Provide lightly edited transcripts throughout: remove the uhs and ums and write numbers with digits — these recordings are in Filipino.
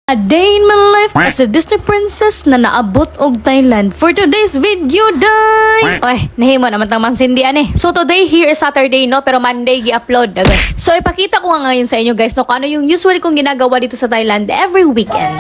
A day in my life as a Disney princess na naabot og Thailand. For today's video, day! Oy, nahimo naman tang Ma'am Cindy ane. So today here is Saturday no, pero Monday gi-upload. So ipakita ko nga ngayon sa inyo guys no, kung ano yung usually kong ginagawa dito sa Thailand every weekend.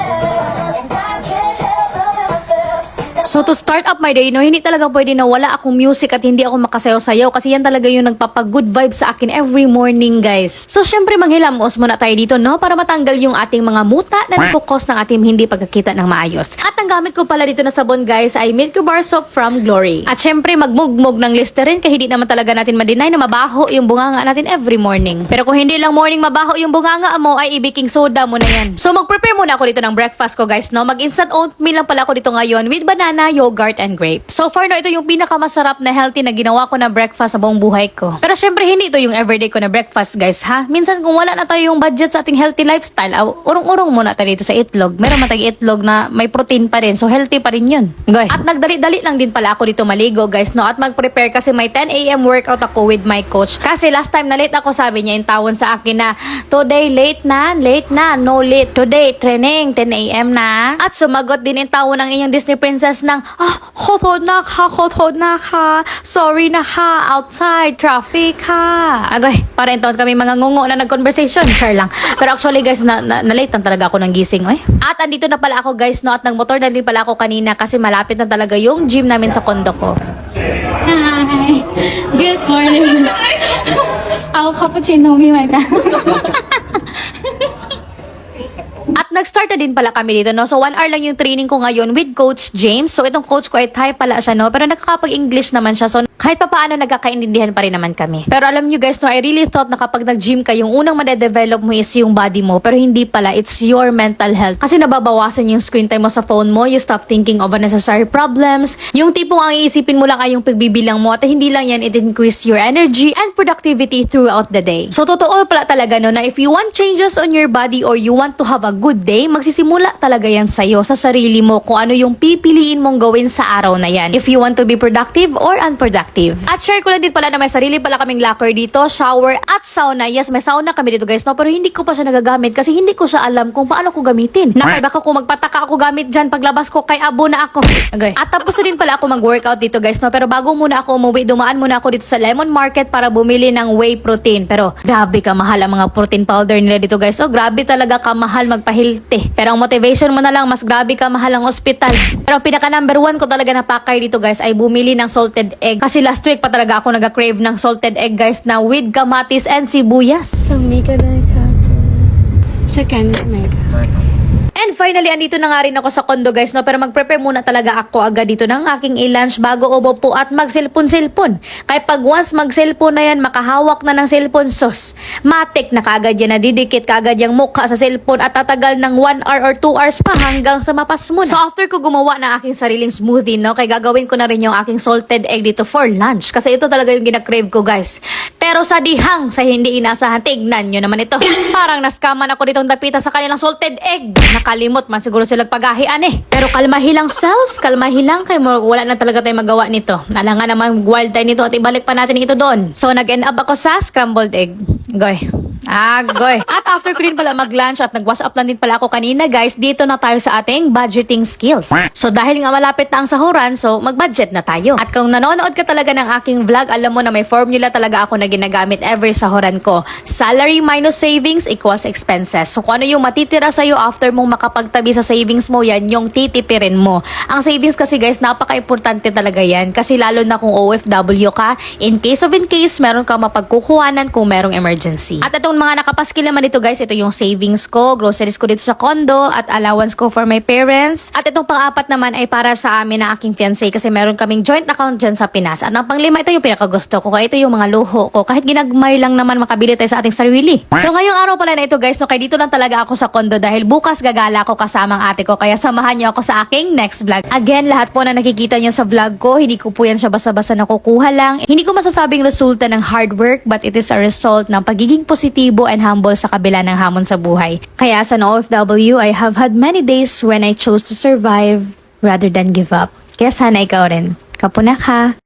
So to start up my day, no, hindi talaga pwede na wala akong music at hindi ako makasayaw-sayaw kasi yan talaga yung nagpapag-good vibe sa akin every morning, guys. So syempre manghilamos muna tayo dito, no, para matanggal yung ating mga muta na nagkukos ng ating hindi pagkakita ng maayos. At ang gamit ko pala dito na sabon, guys, ay Milky Bar Soap from Glory. At syempre magmugmog ng Listerine kaya hindi naman talaga natin ma-deny na mabaho yung bunganga natin every morning. Pero kung hindi lang morning mabaho yung bunganga mo, ay i-baking soda mo na yan. So mag-prepare muna ako dito ng breakfast ko, guys, no. Mag-instant oatmeal lang pala ako dito ngayon with banana, yogurt, and grape. So far, no, ito yung pinakamasarap na healthy na ginawa ko na breakfast sa buong buhay ko. Pero syempre, hindi ito yung everyday ko na breakfast, guys, ha? Minsan, kung wala na tayo yung budget sa ating healthy lifestyle, urong-urong muna tayo dito sa itlog. Meron man tayong itlog na may protein pa rin, so healthy pa rin yun. Goy. At nagdali-dali lang din pala ako dito maligo, guys, no? At mag-prepare kasi may 10 a.m. workout ako with my coach. Kasi last time na late ako, sabi niya yung tawon sa akin na, today, late na, no late. Today, training, 10 a.m. na. At sumagot din yung tawon ng inyong Disney princess ng, khotod na ka, sorry na ha, outside, traffic ha. Agoy, parang taon kami mga ngungo na nag-conversation, char lang. Pero actually guys, na-late lang talaga ako ng gising, oy. At andito na pala ako guys, no, at nagmotor na din pala ako kanina kasi malapit na talaga yung gym namin sa kondo ko. Hi, good morning. I'll cappuccino me my dad. At nag-start na din pala kami dito, no? So, 1 hour lang yung training ko ngayon with Coach James. So, itong coach ko ay Thai pala siya, no? Pero nakakapag-English naman siya. So, kahit pa paano nagkakaintindihan pa rin naman kami. Pero alam nyo guys, no? I really thought na kapag nag-gym ka, yung unang madedevelop mo is yung body mo. Pero hindi pala. It's your mental health. Kasi nababawasan yung screen time mo sa phone mo. You stop thinking of unnecessary problems. Yung tipong ang iisipin mo lang ay yung pagbibilang mo. At hindi lang yan, it increase your energy and productivity throughout the day. So, totoo pala talaga, no? Na if you want changes on your body or you want to have a good day, magsisimula talaga yan sa'yo, sa sarili mo, kung ano yung pipiliin mong gawin sa araw na yan. If you want to be productive or unproductive. At share ko lang din pala na may sarili pala kaming locker dito, shower at sauna. Yes, may sauna kami dito guys, no? Pero hindi ko pa siya nagagamit kasi hindi ko siya alam kung paano ko gamitin. Nakay baka kung magpataka ako gamit dyan, paglabas ko kay abo na ako. Okay. At tapos na din pala ako mag-workout dito guys, no? Pero bago muna ako umuwi, dumaan muna ako dito sa Lemon Market para bumili ng whey protein. Pero grabe ka mahal ang mga protein powder nila dito guys. So grabe talaga kamahal magpahilti. Pero ang motivation mo na lang, mas grabe ka mahal ang ospital. Pero ang pinaka number 1 ko talaga na pakay dito guys ay bumili ng salted egg. Kasi last week pa talaga ako nag-crave ng salted egg guys na with kamatis and sibuyas. So, Mika dahil ka. Second, Mika. And finally, andito na nga rin ako sa kondo guys, no? Pero mag-prepare muna talaga ako agad dito ng aking i-lunch bago umupo at mag-cellphone. Kaya pag once mag-cellphone na yan, makahawak na ng cellphone sauce. Matik na kaagad yan, nadidikit kaagad yung mukha sa cellphone at tatagal ng 1 hour or 2 hours pa hanggang sa mapas mo na. So after ko gumawa ng aking sariling smoothie, no? Kaya gagawin ko na rin yung aking salted egg dito for lunch. Kasi ito talaga yung gina-crave ko guys. Pero sa dihang, sa hindi inasahan, tignan nyo naman ito. Parang naskaman ako ditong dapita sa kanilang salted egg. Nakalimot man siguro sila pagahian eh. Pero kalmahi lang self, kalmahi lang kay wala na talaga tayong magawa nito. Alangan naman wild tayo nito at ibalik pa natin ito doon. So nag-end up ako sa scrambled egg. Goy. Goy. At after ko din pala mag-lunch at nag-wash up lang din pala ako kanina guys, dito na tayo sa ating budgeting skills. So dahil nga malapit na ang sahuran, so mag-budget na tayo. At kung nanonood ka talaga ng aking vlog, alam mo na may formula talaga ako na ginagamit every sahuran ko. Salary minus savings equals expenses. So kung ano yung matitira sa'yo after mong makapagtabi sa savings mo, yan yung titipirin mo. Ang savings kasi guys, napaka-importante talaga yan. Kasi lalo na kung OFW ka, in case, meron ka mapagkukuhanan kung merong emergency. At itong mga nakapaskil naman dito guys, ito yung savings ko, groceries ko dito sa condo, at allowance ko for my parents. At itong pang-apat naman ay para sa amin na aking fiancé kasi meron kaming joint account dyan sa Pinas. At ang pang-5, ito yung pinakagusto ko, kaya ito yung mga luho ko. Kahit ginagmay lang naman makabili tayo sa ating sarili. So ngayong araw pala na ito guys, no, kaya dito lang talaga ako sa condo dahil bukas gagala ko kasamang ate ko. Kaya samahan niyo ako sa aking next vlog. Again, lahat po na nakikita niyo sa vlog ko, hindi ko po yan siya basta-basta nakukuha lang. Hindi ko masasabing resulta ng hard work, but it is a result ng pagiging positibo and humble sa kabila ng hamon sa buhay. Kaya as an OFW, I have had many days when I chose to survive rather than give up. Kaya sana ikaw rin. Kapunak ha!